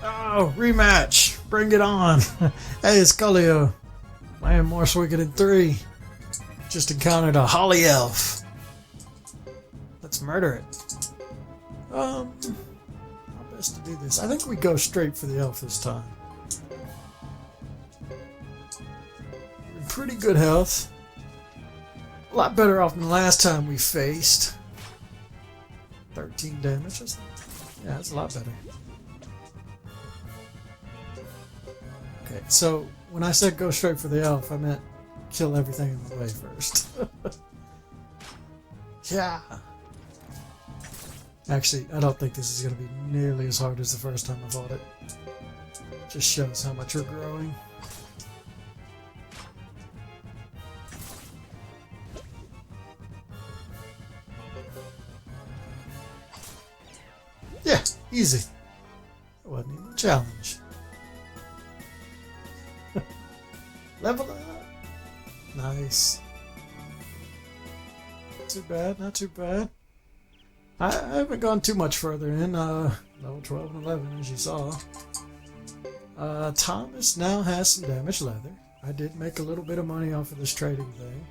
Oh, rematch! Bring it on! Hey, it's Coolio. Playing more Suikoden 3. Just encountered a Holly Elf. Let's murder it. How best to do this? I think we go straight for the elf this time. In pretty good health. A lot better off than last time we faced. 13 damage. Yeah, that's a lot better. Okay, so when I said go straight for the elf, I meant kill everything in the way first. Yeah. Actually, I don't think this is going to be nearly as hard as the first time I fought it. Just shows how much we're growing. Yeah, easy. It wasn't even a challenge. Level up. Nice. Not too bad, not too bad. I haven't gone too much further in. Level 12 and 11, as you saw. Thomas now has some damaged leather. I did make a little bit of money off of this trading thing.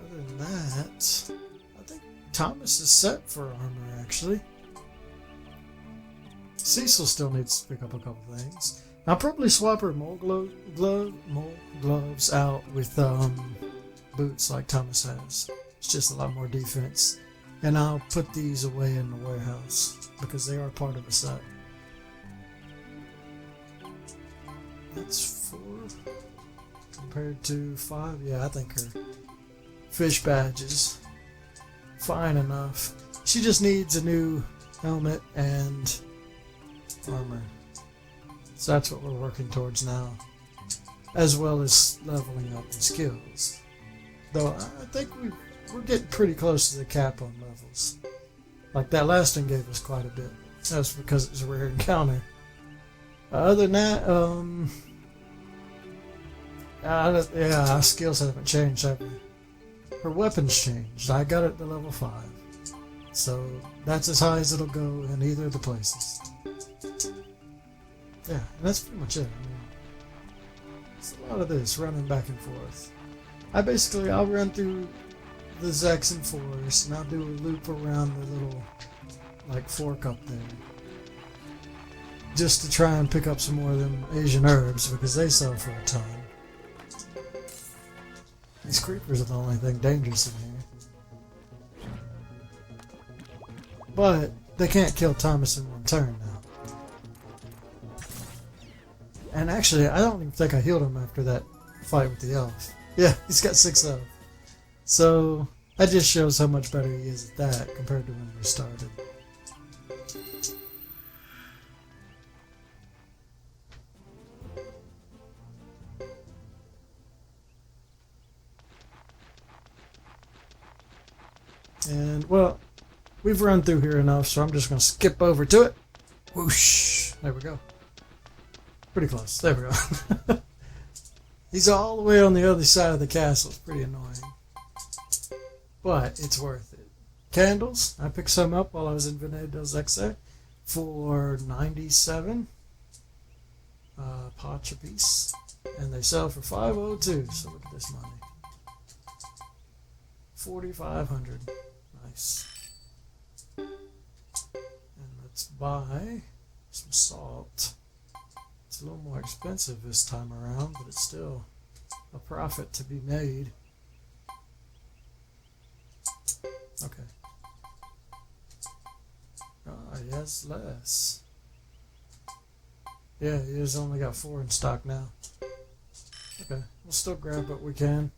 Other than that, I think Thomas is set for armor, actually. Cecil still needs to pick up a couple things. I'll probably swap her mole gloves out with boots like Thomas has. It's just a lot more defense. And I'll put these away in the warehouse because they are part of a set. That's 4 compared to 5. Yeah, I think her fish badge is fine enough. She just needs a new helmet and armor. So that's what we're working towards now, as well as leveling up in skills. Though I think we're getting pretty close to the cap on levels. Like that last one gave us quite a bit. That's because it was a rare encounter. Other than that, yeah, our skills haven't changed, have they? Her weapons changed. I got it to level 5. So that's as high as it'll go in either of the places. Yeah, that's pretty much it. I mean, it's a lot of this running back and forth. I'll run through the Zexan Forest and I'll do a loop around the little like fork up there, just to try and pick up some more of them Asian herbs because they sell for a ton. These creepers are the only thing dangerous in here, but they can't kill Thomas in one turn now. And actually, I don't even think I healed him after that fight with the elf. Yeah, he's got 6 health. So, that just shows how much better he is at that compared to when we started. And, well, we've run through here enough, so I'm just going to skip over to it. Whoosh! There we go. Pretty close. There we go. He's all the way on the other side of the castle. It's pretty annoying. But it's worth it. Candles. I picked some up while I was in Venedig del Zexe for 97 potch a piece. And they sell for 502. So look at this money. 4,500. Nice. And let's buy some salt. It's a little more expensive this time around, but it's still a profit to be made. Okay. Ah, yes, less. Yeah, he has only got 4 in stock now. Okay, we'll still grab what we can.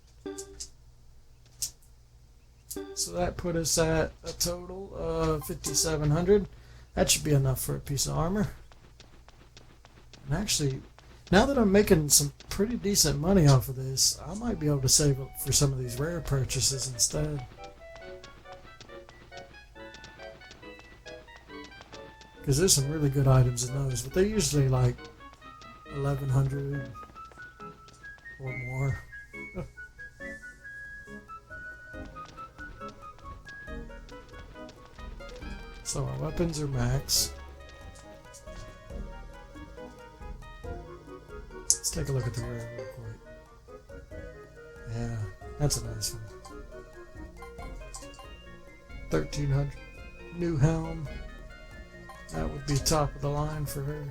So that put us at a total of 5,700. That should be enough for a piece of armor. And actually, now that I'm making some pretty decent money off of this, I might be able to save up for some of these rare purchases instead. Because there's some really good items in those, but they're usually like 1,100 or more. So our weapons are max. Let's take a look at the rare real quick. Yeah, that's a nice one. 1300 new helm. That would be top of the line for her.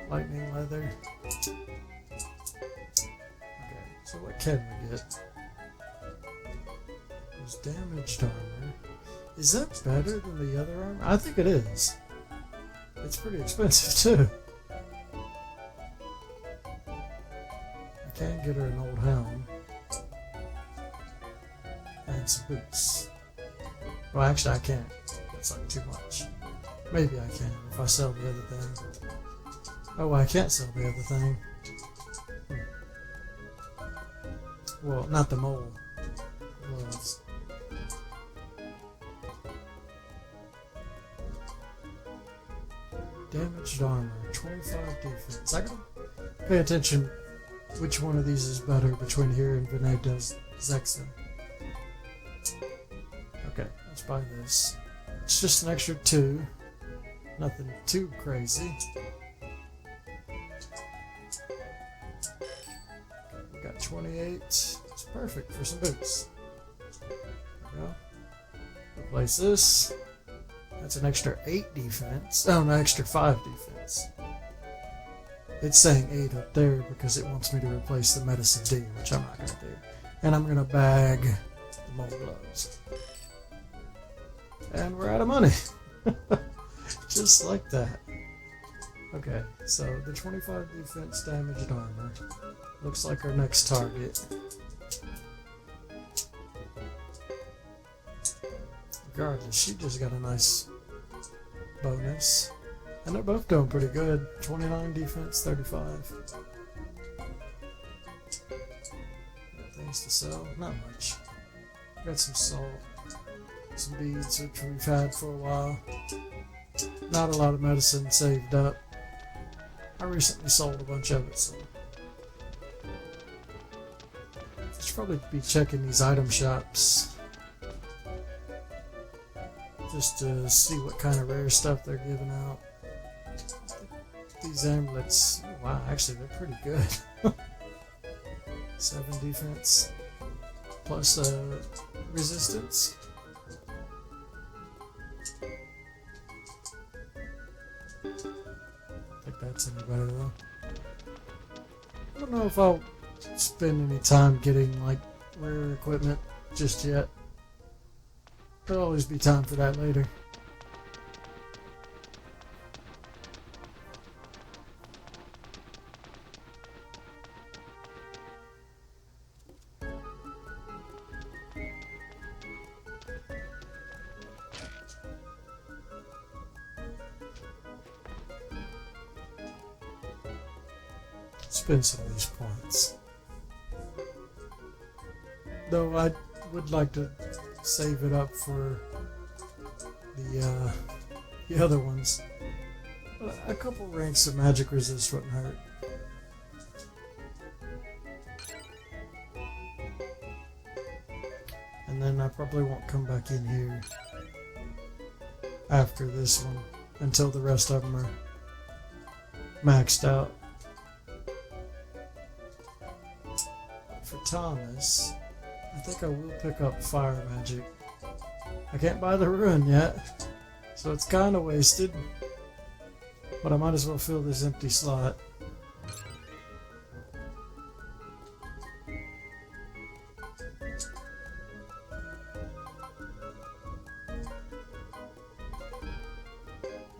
Lightning leather. Okay, so what can we get? There's damaged armor. Is that better than the other armor? I think it is. It's pretty expensive too. I can get her an old helm. And some boots. Well, actually I can't. That's like too much. Maybe I can if I sell the other thing. Oh, I can't sell the other thing. Well, not the mole gloves. Damaged armor, 25 defense. I gotta pay attention which one of these is better between here and Veneda's Zexa. Okay, let's buy this. It's just an extra 2. Nothing too crazy. We got 28. It's perfect for some boots. There we go. Replace this. That's an extra 8 defense. Oh, an extra 5 defense. It's saying 8 up there because it wants me to replace the medicine D, which I'm not going to do. And I'm going to bag the mole gloves. And we're out of money. Just like that. Okay, so the 25 defense damaged armor looks like our next target. Regardless, she just got a nice bonus. And they're both doing pretty good. 29 defense, 35. Things to sell. Not much. Got some salt. Some beads, which we've had for a while. Not a lot of medicine saved up. I recently sold a bunch of it, so I should probably be checking these item shops just to see what kind of rare stuff they're giving out. These amulets, oh wow, actually they're pretty good. 7 defense plus resistance. I think that's any better though. I don't know if I'll spend any time getting like rare equipment just yet. There'll always be time for that later. Spend some of these points. Though I would like to save it up for the other ones. A couple ranks of magic resist wouldn't hurt. And then I probably won't come back in here after this one until the rest of them are maxed out. For Thomas, I think I will pick up fire magic. I can't buy the ruin yet, so it's kind of wasted. But I might as well fill this empty slot.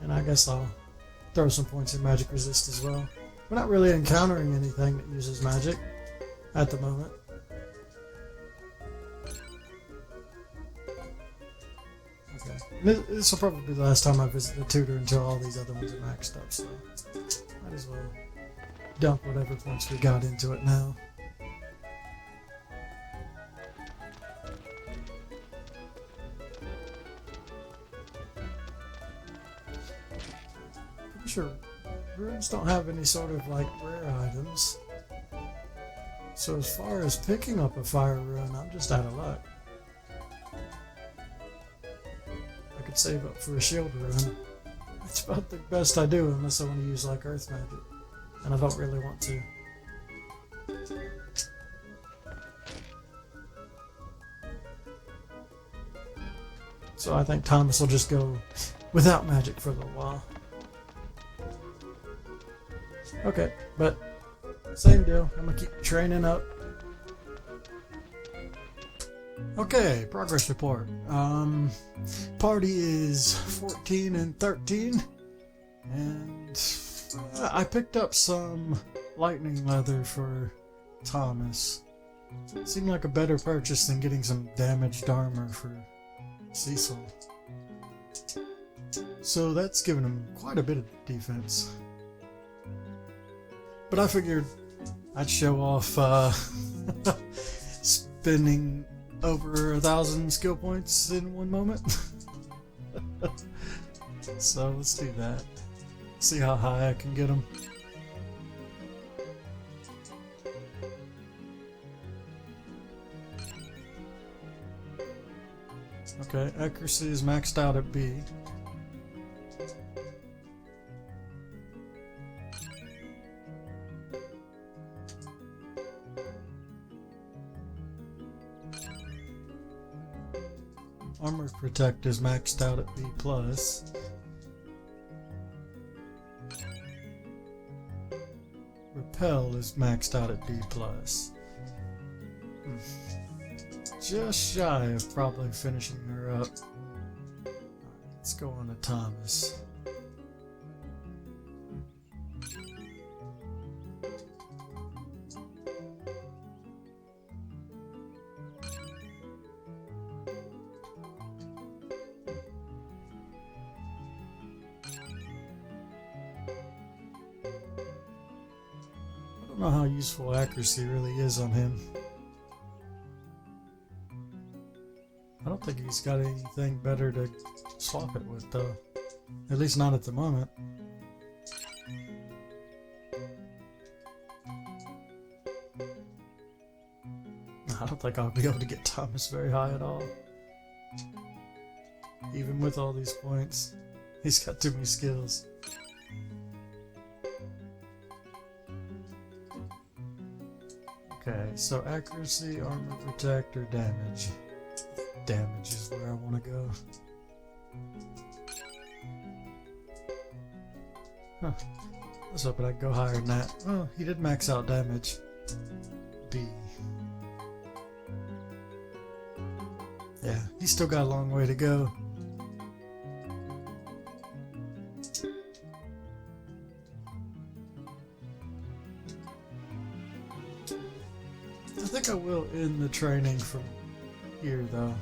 And I guess I'll throw some points in magic resist as well. We're not really encountering anything that uses magic at the moment. Okay. This will probably be the last time I visit the tutor until all these other ones are maxed up, so might as well dump whatever points we got into it now. Pretty sure runes don't have any sort of like rare items. So as far as picking up a fire rune, I'm just out of luck. I could save up for a shield rune. That's about the best I do unless I want to use like earth magic. And I don't really want to. So I think Thomas will just go without magic for a little while. Okay, but same deal. I'm gonna keep training up. Okay, progress report. Party is 14 and 13, and I picked up some lightning leather for Thomas. Seemed like a better purchase than getting some damaged armor for Cecil. So that's given him quite a bit of defense. But I figured I'd show off spending over 1,000 skill points in one moment. So let's do that. See how high I can get them. Okay, accuracy is maxed out at B. Armor Protect is maxed out at B+. Repel is maxed out at D+. Just shy of probably finishing her up. Let's go on to Thomas. I don't know how useful accuracy really is on him. I don't think he's got anything better to swap it with, though. At least not at the moment. I don't think I'll be able to get Thomas very high at all. Even with all these points. He's got too many skills. Okay, so accuracy, armor, protect, or damage. Damage is where I want to go. Huh. I was hoping I'd go higher than that. Well, he did max out damage. B. Yeah, he's still got a long way to go. I think I will end the training from here, though.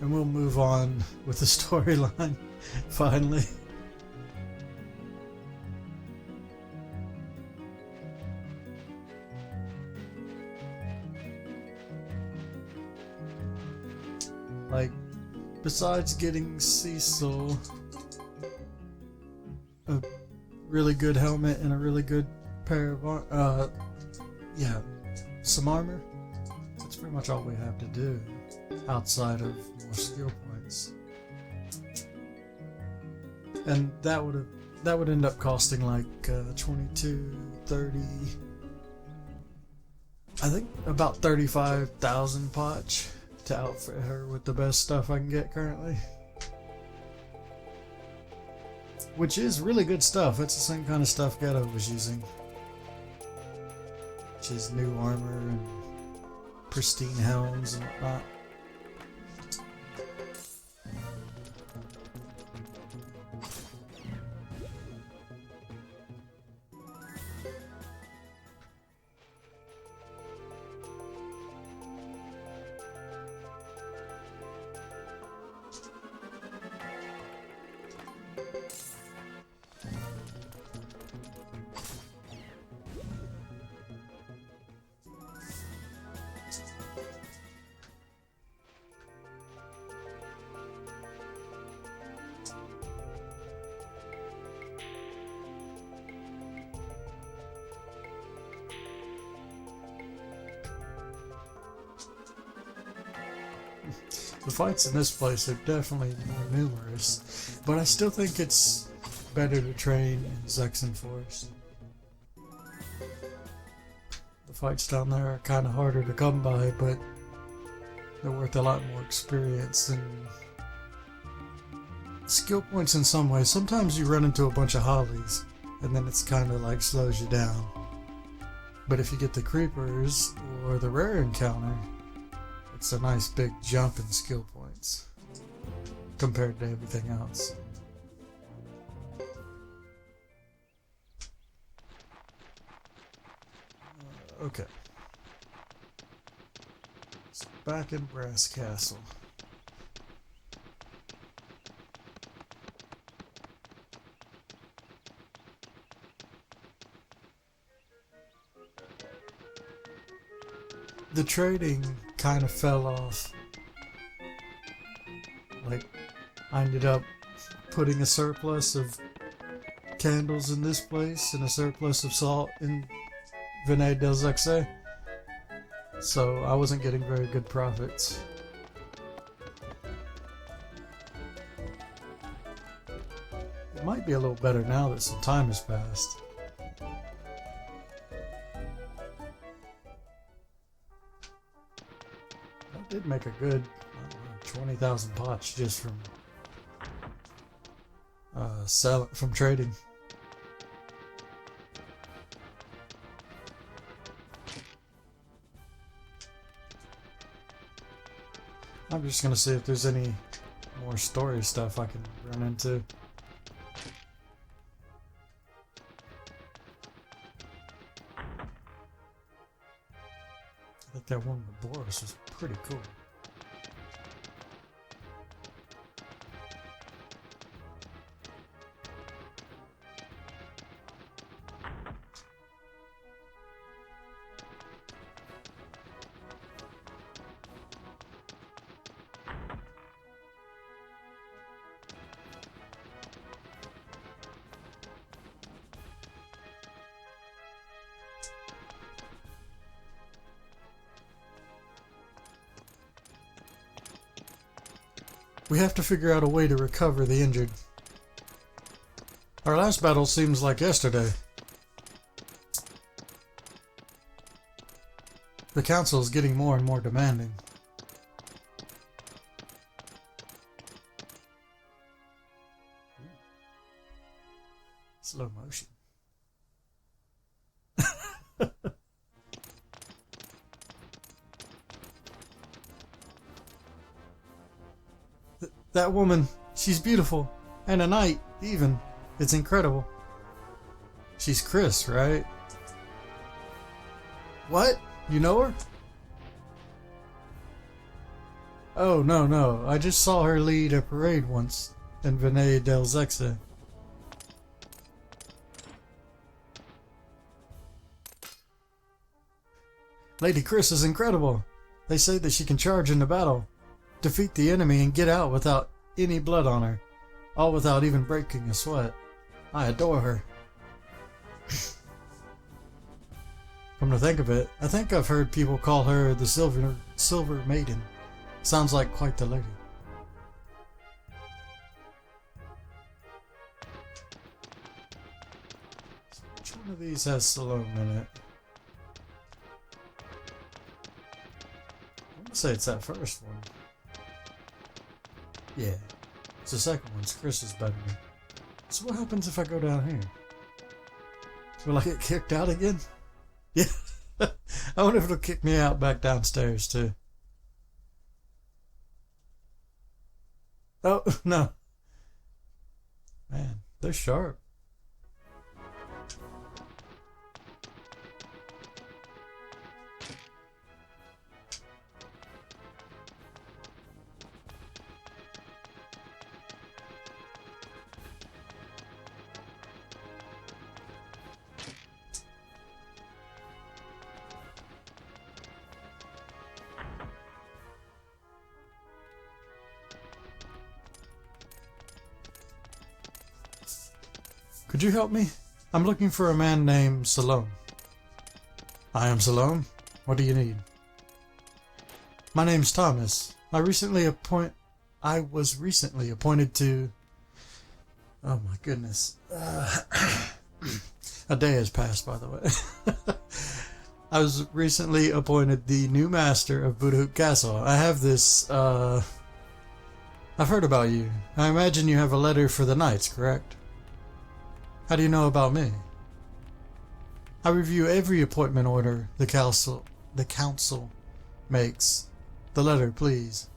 And we'll move on with the storyline, finally. Like, besides getting Cecil a really good helmet and a really good pair of some armor, that's pretty much all we have to do outside of more skill points. And that would end up costing like 22, 30, I think about 35,000 potch to outfit her with the best stuff I can get currently. Which is really good stuff. It's the same kind of stuff Ghetto was using. Which is new armor and pristine helms and whatnot. The fights in this place are definitely more numerous, but I still think it's better to train in Zexen Forest. fights down there are kind of harder to come by, but they're worth a lot more experience and skill points in some ways. Sometimes you run into a bunch of hollies, and then it's kind of like slows you down. But if you get the creepers or the rare encounter, it's a nice big jump in skill points compared to everything else. Okay. So back in Brass Castle. The trading kind of fell off. Like, I ended up putting a surplus of candles in this place and a surplus of salt in Rematch del Zexe. So I wasn't getting very good profits. It might be a little better now that some time has passed. I did make a good 20,000 pots just from from trading. I'm just gonna see if there's any more story stuff I can run into. I think that one with Boris was pretty cool. We have to figure out a way to recover the injured. Our last battle seems like yesterday. The council is getting more and more demanding. Slow motion. That woman, she's beautiful. And a knight, even. It's incredible. She's Chris, right? What? You know her? Oh, no. I just saw her lead a parade once in Rematch del Zexe. Lady Chris is incredible. They say that she can charge into battle, defeat the enemy, and get out without any blood on her, all without even breaking a sweat. I adore her. Come to think of it, I think I've heard people call her the Silver Maiden. Sounds like quite the lady. So which one of these has Salome in it? I'm gonna say it's that first one. Yeah, it's the second one's Chris's bedroom. So what happens if I go down here? Will I get kicked out again? Yeah. I wonder if it'll kick me out back downstairs too. Oh, no. Man, they're sharp. Could you help me? I'm looking for a man named Salome. I am Salome. What do you need? My name's Thomas. I was recently appointed to... Oh my goodness. A day has passed, by the way. I was recently appointed the new master of Budahook Castle. I have this, I've heard about you. I imagine you have a letter for the knights, correct? How do you know about me? I review every appointment order the council makes. The letter, please.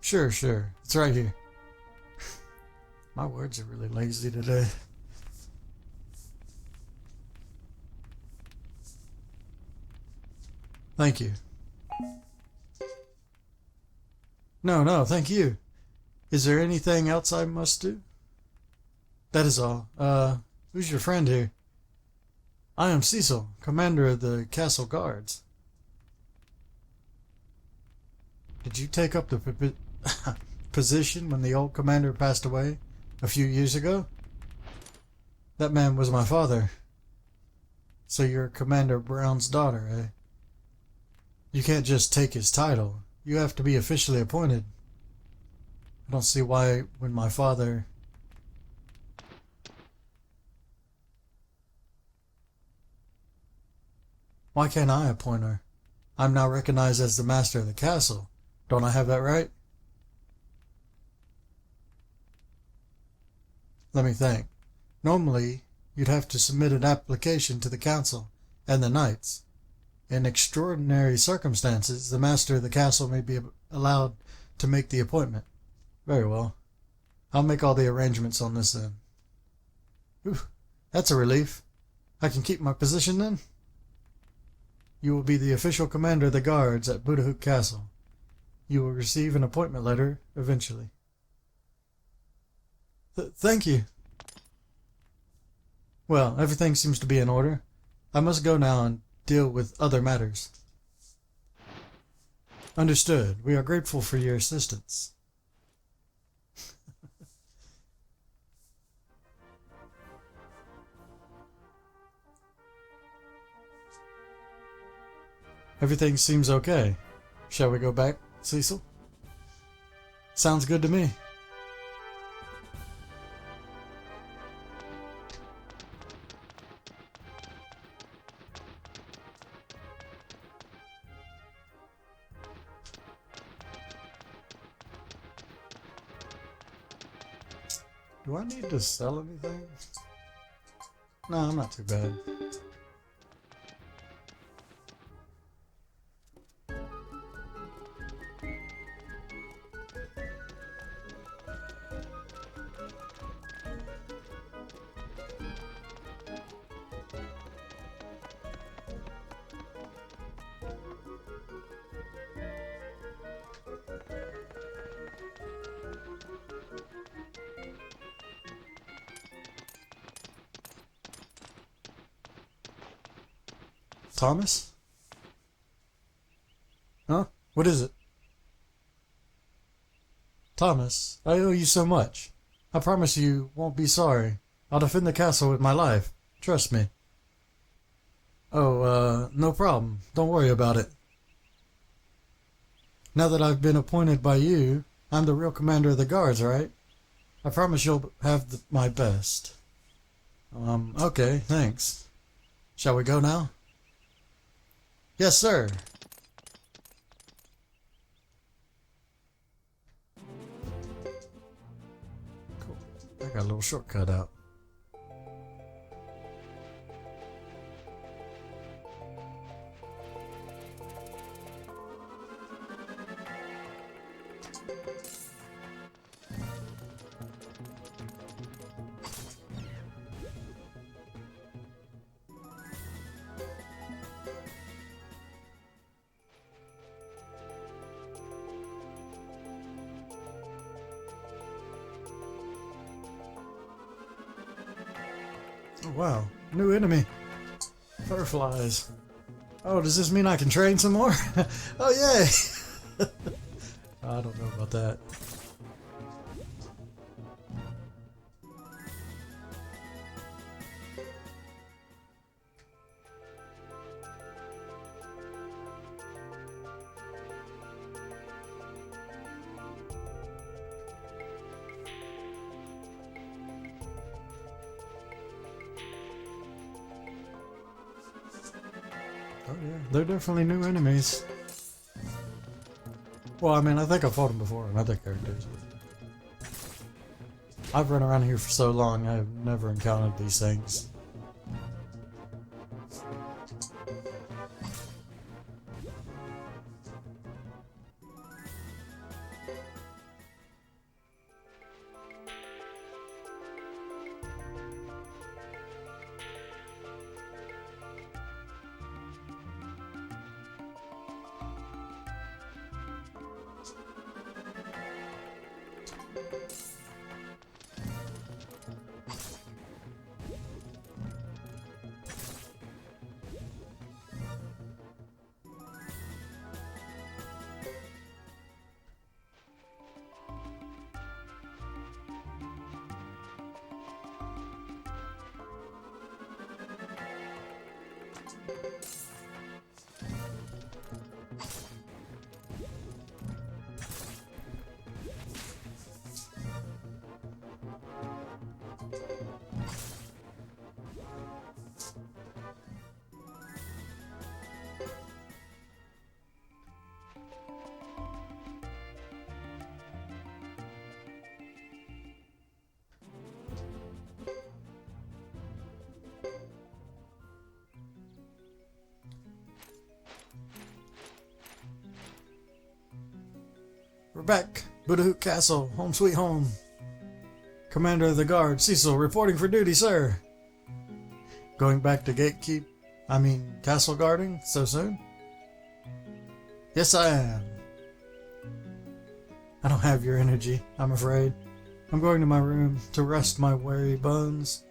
Sure. It's right here. My words are really lazy today. Thank you. No, thank you. Is there anything else I must do? That is all. Who's your friend here? I am Cecil, commander of the castle guards. Did you take up the position when the old commander passed away a few years ago? That man was my father. So you're Commander Brown's daughter, eh? You can't just take his title. You have to be officially appointed. I don't see why when my father... Why can't I appoint her? I'm now recognized as the master of the castle. Don't I have that right? Let me think. Normally, you'd have to submit an application to the council and the knights. In extraordinary circumstances, the master of the castle may be allowed to make the appointment. Very well. I'll make all the arrangements on this end. Whew, that's a relief. I can keep my position then? You will be the official commander of the guards at Budahook Castle. You will receive an appointment letter eventually. Thank you. Well, everything seems to be in order. I must go now and deal with other matters. Understood. We are grateful for your assistance. Everything seems okay. Shall we go back, Cecil? Sounds good to me. Do I need to sell anything? No, I'm not too bad. Thomas? Huh? What is it? Thomas, I owe you so much. I promise you won't be sorry. I'll defend the castle with my life. Trust me. Oh, no problem. Don't worry about it. Now that I've been appointed by you, I'm the real commander of the guards, right? I promise you'll have my best. Okay, thanks. Shall we go now? Yes, sir. Cool. I got a little shortcut out. Oh, wow. New enemy. Furflies. Oh, does this mean I can train some more? Oh, yay! I don't know about that. Oh yeah, they're definitely new enemies. Well, I mean, I think I've fought them before in other characters. I've run around here for so long, I've never encountered these things. We're back. Buddhahoot Castle, home sweet home. Commander of the Guard, Cecil, reporting for duty, sir. Going back to castle guarding so soon? Yes, I am. I don't have your energy, I'm afraid. I'm going to my room to rest my weary bones.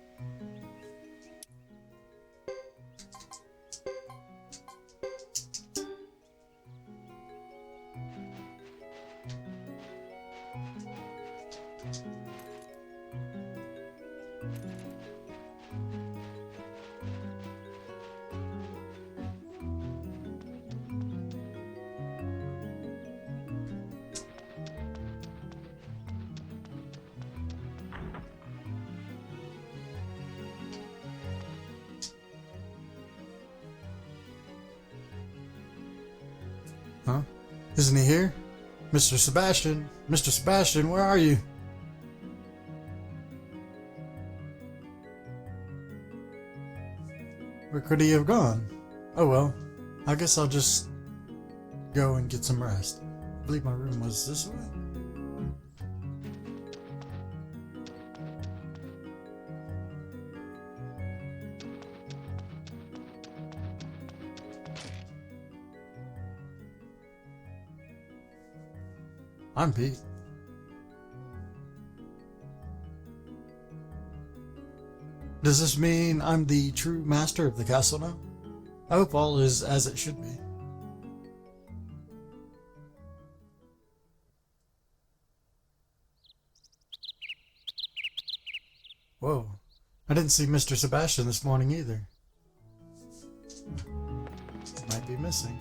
Huh? Isn't he here? Mr. Sebastian? Mr. Sebastian, where are you? Where could he have gone? Oh well, I guess I'll just go and get some rest. I believe my room was this way. I'm Pete. Does this mean I'm the true master of the castle now? I hope all is as it should be. Whoa, I didn't see Mr. Sebastian this morning either. Might be missing.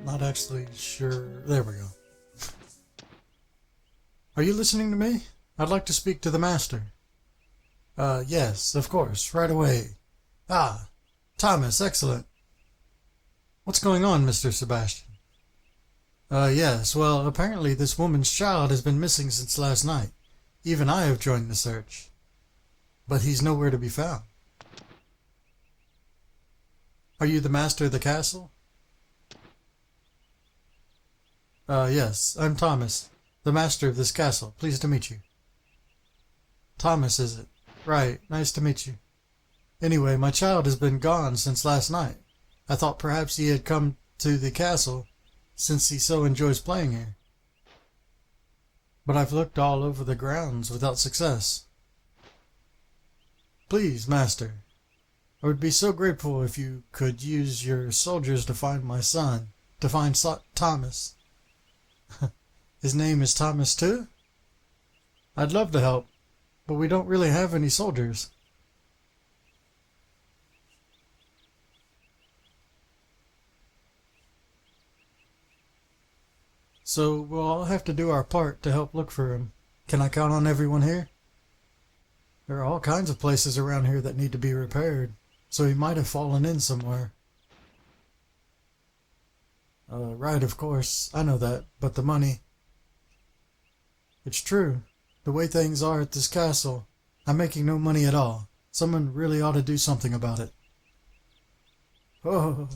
Not actually sure. There we go. Are you listening to me? I'd like to speak to the master. Yes, of course, right away. Ah, Thomas, excellent. What's going on, Mr. Sebastian? Yes, well, apparently this woman's child has been missing since last night. Even I have joined the search. But he's nowhere to be found. Are you the master of the castle? Yes, I'm Thomas, the master of this castle. Pleased to meet you. Thomas, is it? Right, nice to meet you. Anyway, my child has been gone since last night. I thought perhaps he had come to the castle, since he so enjoys playing here. But I've looked all over the grounds without success. Please, master, I would be so grateful if you could use your soldiers to find my son. to find Thomas. His name is Thomas too? I'd love to help, but we don't really have any soldiers. So we'll all have to do our part to help look for him. Can I count on everyone here? There are all kinds of places around here that need to be repaired, so he might have fallen in somewhere. Right, of course. I know that, but the money... It's true. The way things are at this castle, I'm making no money at all. Someone really ought to do something about it. Oh.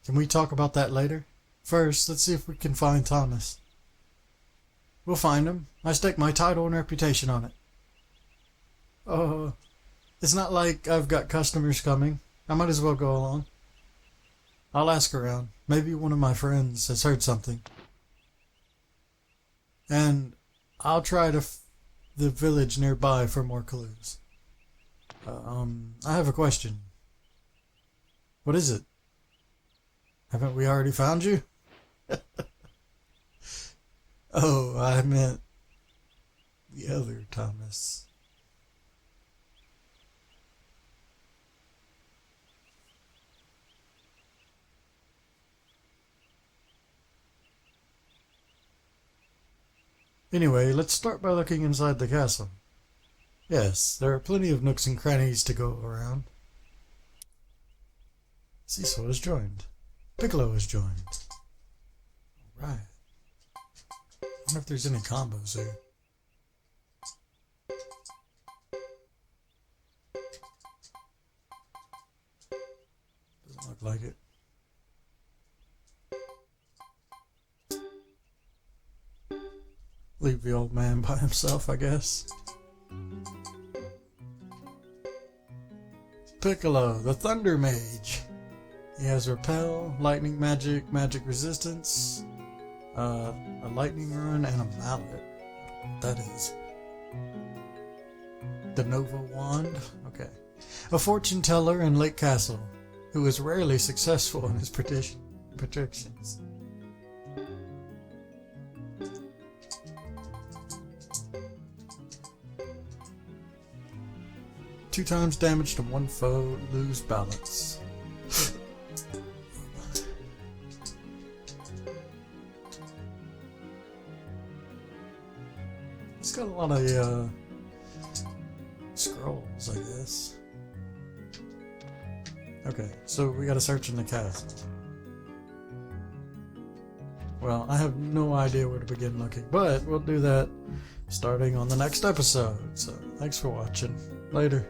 Can we talk about that later? First, let's see if we can find Thomas. We'll find him. I stake my title and reputation on it. Oh, it's not like I've got customers coming. I might as well go along. I'll ask around. Maybe one of my friends has heard something. And I'll try the village nearby for more clues. I have a question. What is it? Haven't we already found you? Oh, I meant the other Thomas. Anyway, let's start by looking inside the castle. Yes, there are plenty of nooks and crannies to go around. Cecil has joined. Piccolo has joined. Alright. I wonder if there's any combos here. Doesn't look like it. Leave the old man by himself, I guess. Piccolo, the Thunder Mage. He has Repel, Lightning Magic, Magic Resistance, a Lightning Rune, and a Mallet. That is. The Nova Wand? Okay. A Fortune Teller in Lake Castle, who is rarely successful in his predictions. Two times damage to one foe, lose balance. It's got a lot of scrolls, I guess. Okay, so we gotta search in the castle. Well, I have no idea where to begin looking, but we'll do that starting on the next episode. So, thanks for watching. Later.